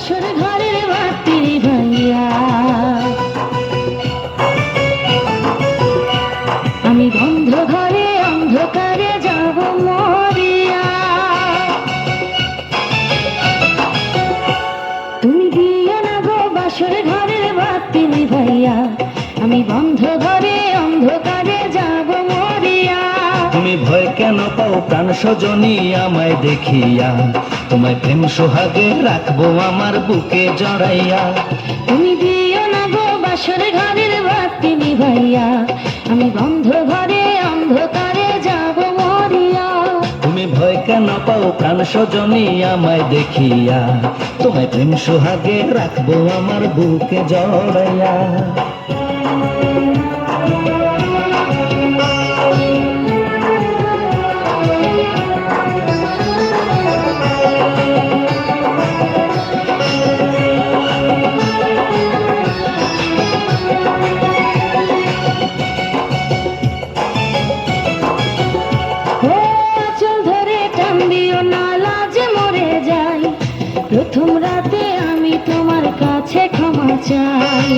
বাসর ঘরের বাতি ভাইয়া আমি বন্ধ ঘরে অন্ধকারে যাব মরিয়া তুমি দিও না গো বাসর ঘরের বাতি ভাইয়া আমি বন্ধ ঘরে অন্ধকারে যাব মরিয়া তুমি ভয় কেন পাও প্রাণ সজনী আমায় দেখিয়া তোমায় প্রেম সোহাগে রাখবো আমার বুকে জড়াইয়া তুমি দিও না গো বাসর ঘরের বাতি ভাইয়া আমি বন্ধ ঘরে অন্ধকারে যাব মরিয়া তুমি ভয় কেন পাও প্রাণ সজনী আমায় দেখিয়া তোমায় প্রেম সোহাগে রাখবো আমার বুকে জড়াইয়া প্রথম রাতে আমি তোমার কাছে ক্ষমা চাই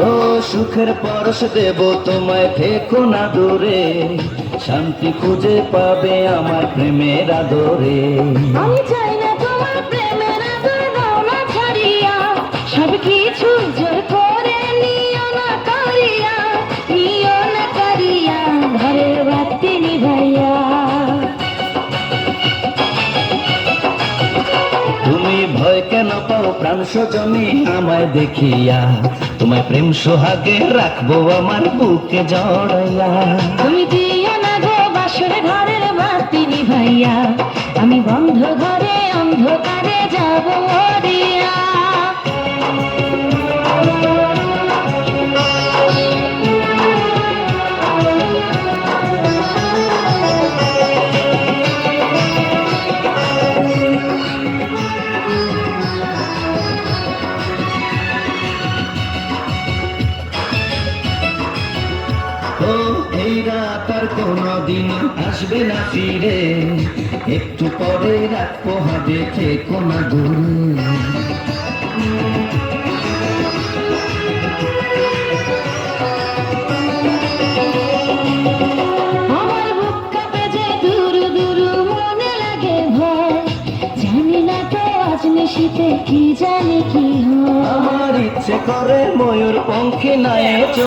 ও সুখের পরশ দেব তোমায় থেকো না দূরে শান্তি খুঁজে পাবে আমার প্রেমের আদরে আমি চাই না তোমার প্রেমের আদর দাও না ছাড়িয়া সব কিছু জোর করে নিও না করিয়া ঘরের বাতি নিভাইয়া তুমি ভয় কেন পাও প্রাণ সজনী আমায় দেখিয়া তোমায় প্রেম সোহাগে রাখবো আমার বুকে জড়াইয়া তুমি দিও না গো বাসর ঘরের বাতি নিভাইয়া আমি বন্ধ ঘরে অন্ধকারে যাব মরিয়া এই রাত আর কোনদিন আসবে না ফিরে একটু পরে রাখবো হবে থেকো না দূরে আমার বুক কাঁপে যে দূর দূর মনে লাগে ভয় জানি না তো আজ নিশীতে কি জানি কি হয় আমার ইচ্ছে করে ময়ূর পঙ্খে নায়ে